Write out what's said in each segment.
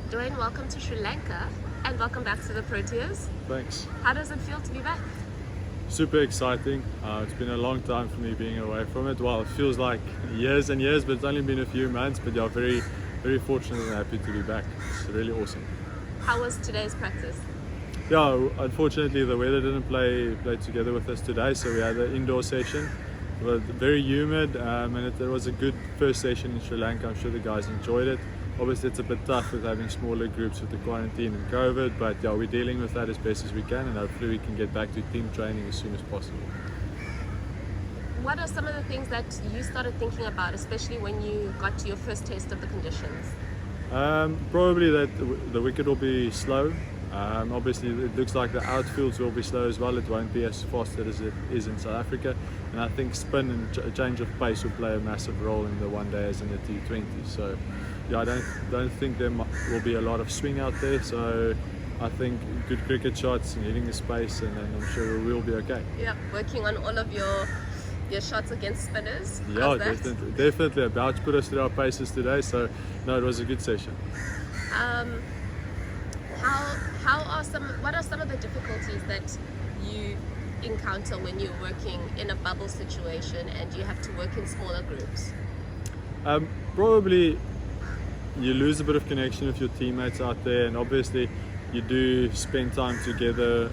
Dwaine, welcome to Sri Lanka and welcome back to the Proteas. Thanks. How does it feel to be back? Super exciting. It's been a long time for me being away from it. Well, it feels like years and years, but it's only been a few months. But yeah, very, very fortunate and happy to be back. It's really awesome. How was today's practice? Yeah, unfortunately the weather didn't play together with us today, so we had an indoor session. It was very humid, and it was a good first session in Sri Lanka. I'm sure the guys enjoyed it. Obviously it's a bit tough with having smaller groups with the quarantine and COVID, but yeah, we're dealing with that as best as we can, and hopefully we can get back to team training as soon as possible. What are some of the things that you started thinking about, especially when you got to your first taste of the conditions? Probably that the wicket will be slow. Obviously it looks like the outfields will be slow as well. It won't be as fast as it is in South Africa, and I think spin and a change of pace will play a massive role in the one days and the T20. So yeah, I don't think there will be a lot of swing out there, so I think good cricket shots and hitting the space, and I'm sure we'll be okay. Yeah, working on all of your shots against spinners. Yeah, definitely about to put us through our paces today, so no, it was a good session. What are some of the difficulties that you encounter when you're working in a bubble situation and you have to work in smaller groups? Probably you lose a bit of connection with your teammates out there, and obviously you do spend time together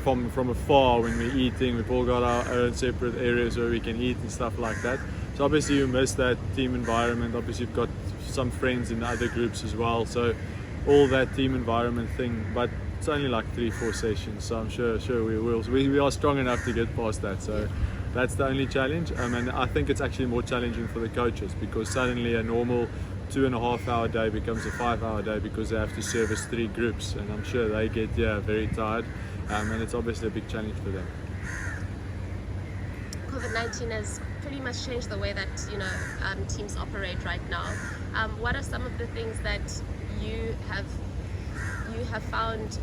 from afar when we're eating. We've all got our own separate areas where we can eat and stuff like that. So obviously you miss that team environment. Obviously you've got some friends in other groups as well, so all that team environment thing, but it's only like 3-4 sessions, so I'm sure we are strong enough to get past that. So that's the only challenge, and I think it's actually more challenging for the coaches, because suddenly a normal 2.5 hour day becomes a 5-hour day because they have to service 3 groups, and I'm sure they get very tired, and it's obviously a big challenge for them. COVID-19 has pretty much changed the way that teams operate right now. What are some of the things that you have found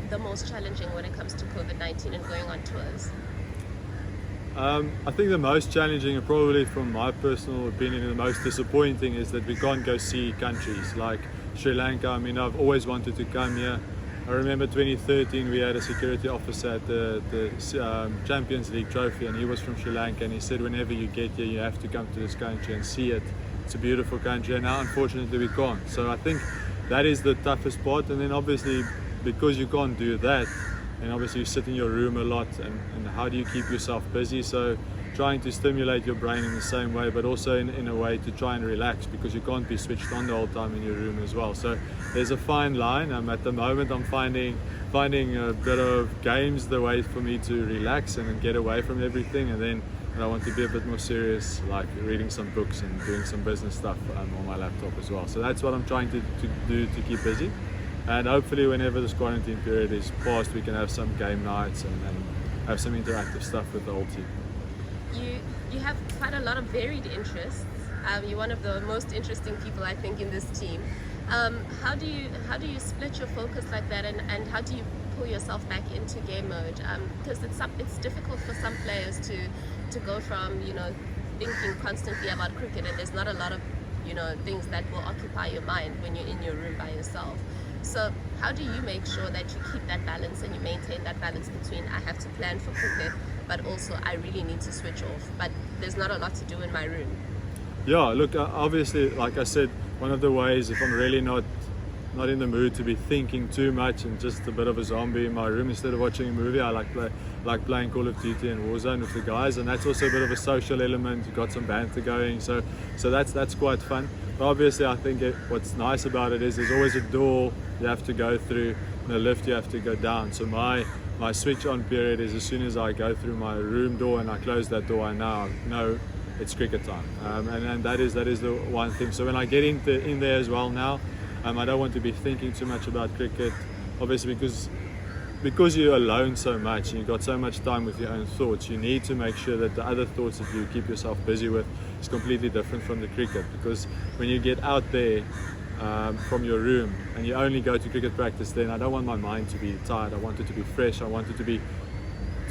the most challenging when it comes to COVID-19 and going on tours? I think the most challenging, and probably from my personal opinion the most disappointing, is that we can't go see countries like Sri Lanka. I mean, I've always wanted to come here. I remember 2013 we had a security officer at the Champions League trophy, and he was from Sri Lanka, and he said whenever you get here you have to come to this country and see it. It's a beautiful country, and now unfortunately we can't. So I think that is the toughest part, and then obviously because you can't do that, and obviously you sit in your room a lot, and how do you keep yourself busy? So trying to stimulate your brain in the same way, but also in a way to try and relax, because you can't be switched on the whole time in your room as well. So there's a fine line. At the moment I'm finding a bit of games the way for me to relax and get away from everything, and then I want to be a bit more serious, like reading some books and doing some business stuff on my laptop as well. So that's what I'm trying to do to keep busy, and hopefully whenever this quarantine period is past we can have some game nights and have some interactive stuff with the whole team. You have quite a lot of varied interests. You're one of the most interesting people I think in this team. How do you split your focus like that, and how do you pull yourself back into game mode? Because it's difficult for some players to go from thinking constantly about cricket, and there's not a lot of things that will occupy your mind when you're in your room by yourself. So how do you make sure that you keep that balance and you maintain that balance between I have to plan for cricket, but also I really need to switch off, but there's not a lot to do in my room? Yeah, look, obviously, like I said, one of the ways, if I'm really not in the mood to be thinking too much and just a bit of a zombie in my room, instead of watching a movie, I like playing Call of Duty and Warzone with the guys, and that's also a bit of a social element. You've got some banter going, so that's quite fun. But obviously I think what's nice about it is there's always a door you have to go through and a lift you have to go down. So my switch on period is as soon as I go through my room door and I close that door, I now know it's cricket time, and that is the one thing. So when I get in there as well now, I don't want to be thinking too much about cricket, obviously, because you're alone so much and you've got so much time with your own thoughts. You need to make sure that the other thoughts that you keep yourself busy with is completely different from the cricket, because when you get out there from your room and you only go to cricket practice, then I don't want my mind to be tired. I want it to be fresh. I want it to be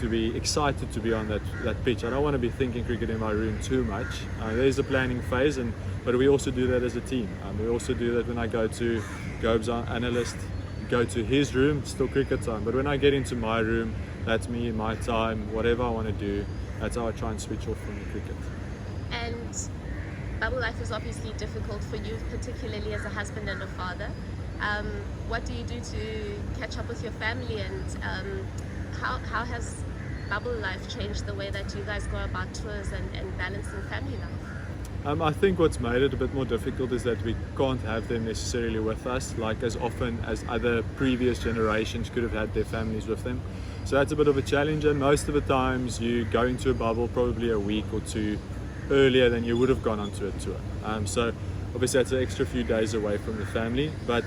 to be excited to be on that pitch. I don't want to be thinking cricket in my room too much. There's a planning phase, but we also do that as a team. We also do that when I go to Gob's analyst, go to his room, still cricket time. But when I get into my room, that's me, my time, whatever I want to do. That's how I try and switch off from the cricket. And bubble life is obviously difficult for you, particularly as a husband and a father. What do you do to catch up with your family, and how has bubble life changed the way that you guys go about tours and balancing family life? I think what's made it a bit more difficult is that we can't have them necessarily with us, like as often as other previous generations could have had their families with them. So that's a bit of a challenge, and most of the times you go into a bubble probably a week or two earlier than you would have gone onto a tour. So obviously that's an extra few days away from the family, but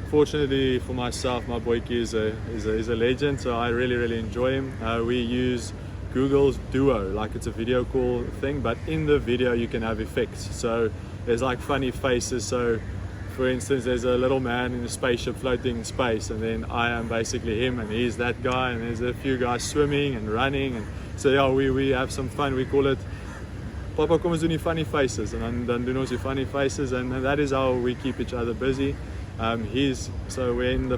fortunately for myself, my boyki is a legend, so I really enjoy him. We use Google's Duo, like it's a video call thing, but in the video you can have effects. So there's like funny faces. So for instance, there's a little man in a spaceship floating in space, and then I am basically him, and he's that guy, and there's a few guys swimming and running, and so yeah, we have some fun. We call it Papa kom ons doen die funny faces, and dan doen ons die funny faces, and that is how we keep each other busy. So when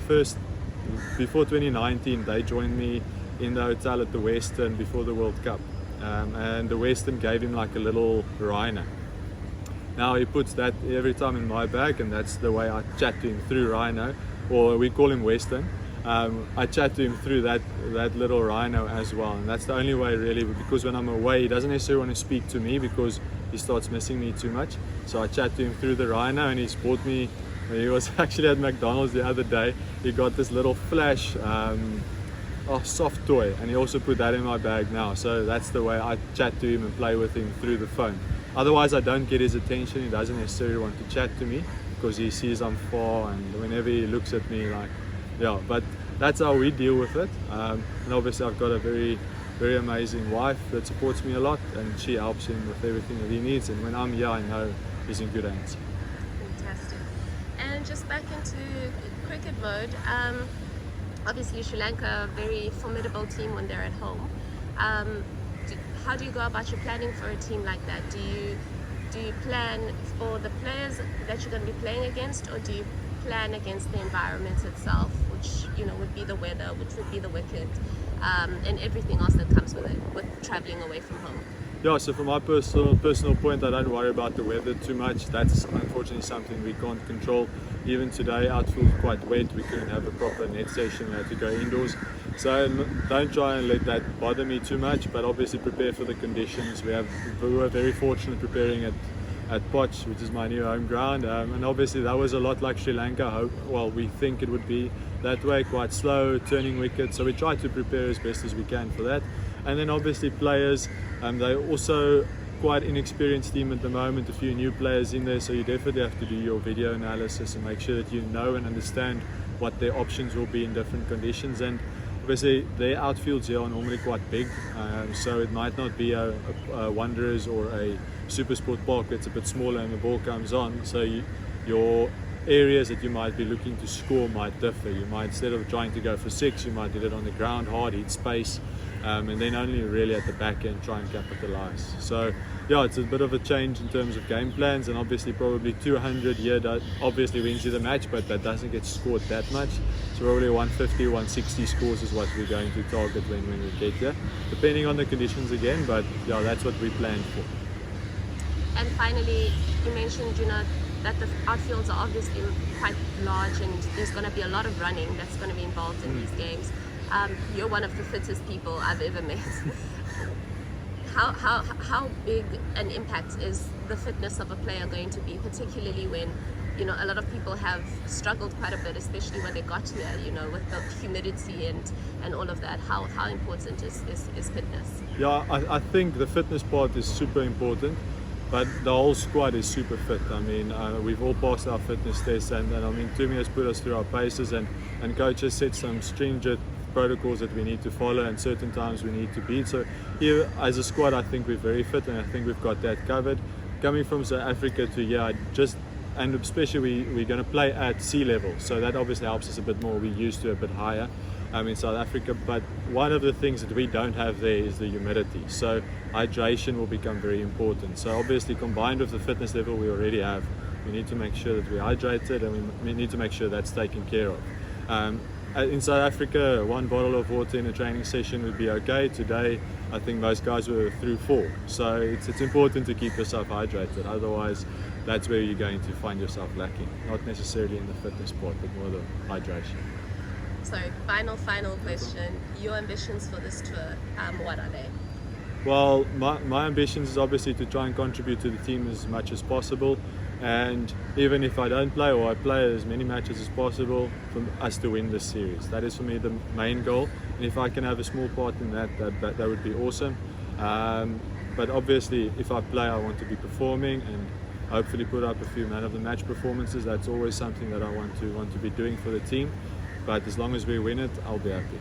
before 2019, they joined me in the hotel at the Western before the World Cup, and the Western gave him like a little rhino. Now he puts that every time in my bag, and that's the way I chat to him through Rhino, or we call him Western. I chat to him through that little rhino as well, and that's the only way really, because when I'm away he doesn't necessarily want to speak to me because he starts missing me too much. So I chat to him through the rhino, and he's bought me, he was actually at McDonald's the other day, he got this little Flash soft toy, and he also put that in my bag now. So that's the way I chat to him and play with him through the phone. Otherwise I don't get his attention. He doesn't necessarily want to chat to me because he sees I'm far, and whenever he looks at me, like, yeah, but that's how we deal with it. And obviously I've got a very amazing wife that supports me a lot, and she helps him with everything that he needs, and when I'm here I know he's in good hands. Fantastic. And just back into cricket mode, obviously Sri Lanka, a very formidable team when they're at home. How do you go about your planning for a team like that? Do you plan for the players that you're going to be playing against, or do you plan against the environment itself, which would be the weather, which would be the wicket, and everything else that comes with it, with traveling away from home? Yeah, so from my personal point, I don't worry about the weather too much. That's unfortunately something we can't control. Even today, outfield's quite wet. We couldn't have a proper net session. We had to go indoors. So don't try and let that bother me too much, but obviously prepare for the conditions. We were very fortunate preparing at Poch, which is my new home ground, and obviously that was a lot like Sri Lanka. Well, we think it would be that way, quite slow, turning wickets, so we try to prepare as best as we can for that. And then obviously players, they're also quite inexperienced team at the moment, a few new players in there, so you definitely have to do your video analysis and make sure that you know and understand what their options will be in different conditions. And obviously their outfields here are normally quite big, so it might not be a Wanderers or a Super Sport Park that's a bit smaller and the ball comes on, so your areas that you might be looking to score might differ. You might, instead of trying to go for 6, you might hit it on the ground hard, hit space, and then only really at the back end try and capitalize. So yeah, it's a bit of a change in terms of game plans, and obviously probably 200 here obviously wins you the match, but that doesn't get scored that much. So probably 150, 160 scores is what we're going to target when we get there, depending on the conditions again, but yeah, that's what we planned for. And finally, you mentioned that the outfields are obviously quite large, and there's going to be a lot of running that's going to be involved in these games. You're one of the fittest people I've ever met. How big an impact is the fitness of a player going to be, particularly when a lot of people have struggled quite a bit, especially when they got here, with the humidity and all of that. How important is fitness? Yeah, I think the fitness part is super important, but the whole squad is super fit. I mean, we've all passed our fitness tests, and I mean, Tumi has put us through our paces, and coaches set some stringent protocols that we need to follow, and certain times we need to beat. So here as a squad, I think we're very fit, and I think we've got that covered. Coming from South Africa to here, and especially we're going to play at sea level, so that obviously helps us a bit more. We're used to a bit higher. in South Africa, but one of the things that we don't have there is the humidity. So hydration will become very important. So obviously, combined with the fitness level we already have, we need to make sure that we're hydrated, and we need to make sure that's taken care of. In South Africa, 1 bottle of water in a training session would be okay. Today, I think most guys were through 4. So it's important to keep yourself hydrated. Otherwise, that's where you're going to find yourself lacking. Not necessarily in the fitness part, but more the hydration. So final question. Your ambitions for this tour, what are they? Well, my ambitions is obviously to try and contribute to the team as much as possible. And even if I don't play, or I play as many matches as possible, for us to win this series. That is for me the main goal. And if I can have a small part in that would be awesome. But obviously, if I play, I want to be performing and hopefully put up a few man of the match performances. That's always something that I want to be doing for the team. But as long as we win it, I'll be happy.